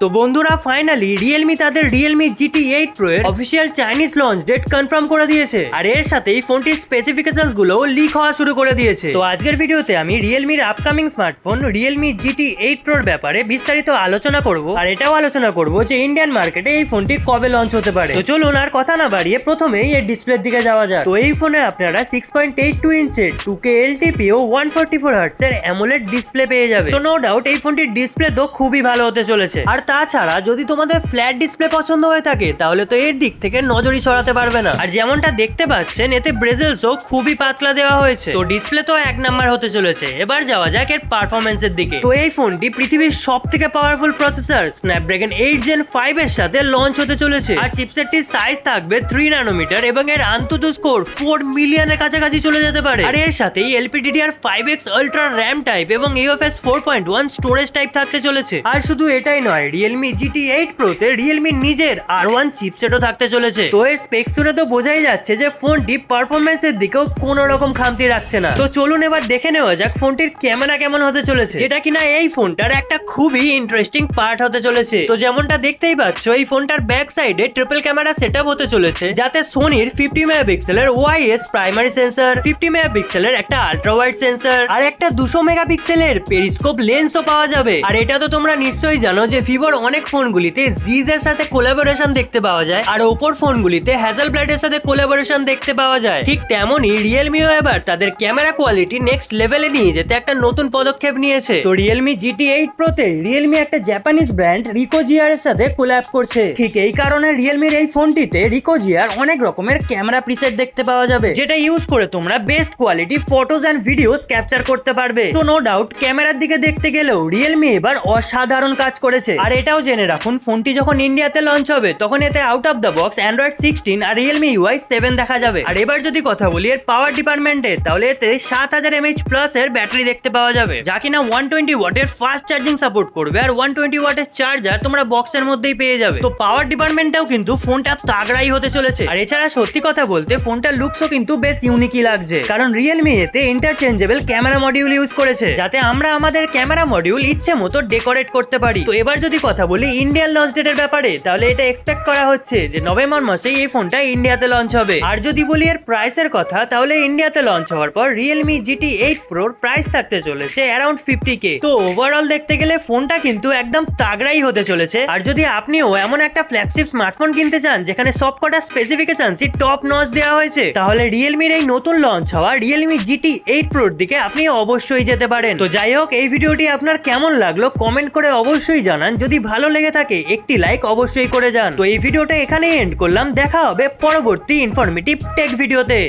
তো বন্ধুরা finally realme তাদের রিয়েলমি GT8 Pro এর official Chinese launch date confirm করে দিয়েছে, আর এর সাথেই ফোনটির স্পেসিফিকেশনস গুলো লিক হওয়া শুরু করে দিয়েছে। তো আজকের ভিডিওতে আমি রিয়েলমির upcoming smartphone Realme GT8 Pro এর ব্যাপারে বিস্তারিত আলোচনা করব, আর এটাও আলোচনা করব যে ইন্ডিয়ান মার্কেটে এই ফোনটি কবে লঞ্চ হতে পারে। তো চলুন আর কথা না বাড়িয়ে প্রথমেই এর ডিসপ্লের দিকে যাওয়া যাক। তো এই ফোনে আপনারা 6.82 ইঞ্চের 2K LTP ও 144 Hz এর অ্যামোলেড ডিসপ্লে পেয়ে যাবে। তো নো ডাউট এই ফোনটির ডিসপ্লে তো খুবই ভালো হতে চলেছে। আর তাছাড়া যদি তোমাদের ফ্ল্যাট ডিসপ্লে পছন্দ হয়ে থাকে তাহলে তো এর দিক থেকে নজরই সরাতে পারবে না। আর যেমনটা দেখতে পাচ্ছেন এতে বেজেলসও খুবই পাতলা দেওয়া হয়েছে। তো ডিসপ্লে তো এক নাম্বার হতে চলেছে। এবার যাওয়া যাক এর পারফরম্যান্সের দিকে। তো এই ফোনটি পৃথিবীর সবথেকে পাওয়ারফুল প্রসেসর স্ন্যাপড্রাগন 8 Gen 5 এর সাথে লঞ্চ হতে চলেছে। আর চিপসেটটির সাইজ থাকবে 3 ন্যানোমিটার এবং এর আন্তঃ স্কোর 4 মিলিয়নের কাছাকাছি চলে যেতে পারে। আর এর সাথেই LPDDR5X আলট্রা RAM টাইপ এবং UFS 4.1 স্টোরেজ টাইপ থাকতে চলেছে। আর শুধু এটাই নয়, রিয়েলমি GT8 Pro তে রিয়েলমি নিজের R1 চিপসেটও থাকতে চলেছে। তো এর স্পেক শুনে তো বোঝাই যাচ্ছে যে ফোনটি পারফরম্যান্সের দিকেও কোনো রকম খামতি রাখছে না। তো চলুন এবার দেখে নেওয়া যাক ফোনটির ক্যামেরা কেমন হতে চলেছে, যেটা কিনা এই ফোনটার একটা খুবই ইন্টারেস্টিং পার্ট হতে চলেছে। তো যেমনটা দেখতেই পাচ্ছ এই ফোনটার ব্যাক সাইডে ট্রিপল ক্যামেরা সেটআপ হতে চলেছে, যাতে সোনির 50 মেগাপিক্সেলের OIS প্রাইমারি সেন্সর, 50 মেগাপিক্সেলের একটা আলট্রা ওয়াইড সেন্সর আর একটা 200 মেগাপিক্সেলের পেরিস্কোপ লেন্সও পাওয়া যাবে। আর এটা তো তোমরা নিশ্চয়ই জানো যে ভিভোর অনেক ফোনগুলিতে জিজ এর সাথে কোলাবোরেশন দেখতে পাওয়া যায়, আর ওপোর ফোনগুলিতে হ্যাজেলব্লাড এর সাথে কোলাবোরেশন দেখতে পাওয়া যায়। ঠিক তেমনই রিয়েলমিও এবার তাদের ক্যামেরা কোয়ালিটি নেক্সট লেভেলে নিয়ে যেতে একটা নতুন পদক্ষেপ নিয়েছে। তো রিয়েলমি GT8 Pro তে রিয়েলমি একটা জাপানিজ ব্র্যান্ড রিকোজিয়ার এর সাথে কোল্যাব করছে। ঠিক এই কারণে রিয়েলমির এই ফোনটিতে রিকোজিয়ার অনেক রকমের ক্যামেরা প্রিসেট দেখতে পাওয়া যাবে, যেটা ইউজ করে তোমরা best quality photos and videos capture করতে পারবে। তো নো ডাউট ক্যামেরার দিকে দেখতে গেলেও রিয়েলমি এবার অসাধারণ কাজ করেছে। আর এটাও জেনে রাখুন ফোনটি যখন ইন্ডিয়াতে লঞ্চ হবে তখন এতে out of the box Android 16 আর রিয়েলমি UI 7 দেখা যাবে। আর এবার যদি কথা বলি এর পাওয়ার ডিপার্টমেন্টে, তাহলে এতে 7000 mAh প্লাস এর ব্যাটারি দেখতে পাওয়া যাবে, যা কিনা 120 ওয়াটের ফাস্ট চার্জিং সাপোর্ট করবে। আর 120 ওয়াটের চার্জার তোমরা বক্সের মধ্যেই পেয়ে যাবে। তো পাওয়ার ডিপার্টমেন্টটাও কিন্তু ফোনটা তাগড়াই হতে চলেছে। আর এছাড়া সত্যি কথা বলতে ফোনটার লুকসও কিন্তু বেশ ইউনিকই লাগছে, কারণ রিয়েলমি এতে ইন্টারচেঞ্জেবল ক্যামেরা মডিউল ইউজ করেছে, যাতে আমরা আমাদের ক্যামেরা মডিউল ইচ্ছে মতো ডেকোরেট করতে পারি। তো এবার যদি কথা বলি ইন্ডিয়ান লঞ্চ ডেটের ব্যাপারে, তাহলে এটা এক্সপেক্ট করা হচ্ছে যে নভেম্বর মাসে এই ফোনটা ইন্ডিয়াতে লঞ্চ হবে। আর যদি বলি এর প্রাইসের কথা, তাহলে ইন্ডিয়াতে লঞ্চ হওয়ার পর রিয়েলমি GT8 Pro প্রাইস থাকতে চলেছে অ্যারাউন্ড 50K। তো ওভারঅল দেখতে গেলে ফোনটা কিন্তু একদম তাগড়াই হতে চলেছে। আর যদি আপনিও এমন একটা ফ্ল্যাগশিপ স্মার্টফোন কিনতে চান যেখানে সবকটা স্পেসিফিকেশনসই টপ নচ দেওয়া হয়েছে, তাহলে রিয়েলমির এই নতুন লঞ্চ হওয়া রিয়েলমি GT8 Pro এর দিকে আপনি অবশ্যই যেতে পারেন। তো যাই হোক, এই ভিডিওটি আপনার কেমন লাগলো কমেন্ট করে অবশ্যই জানান। যদি ভালো লেগে থাকে একটি লাইক অবশ্যই করে যান। তো এই ভিডিওটা এখানেই এন্ড করলাম। দেখা হবে পরবর্তী ইনফরমেটিভ টেক ভিডিওতে।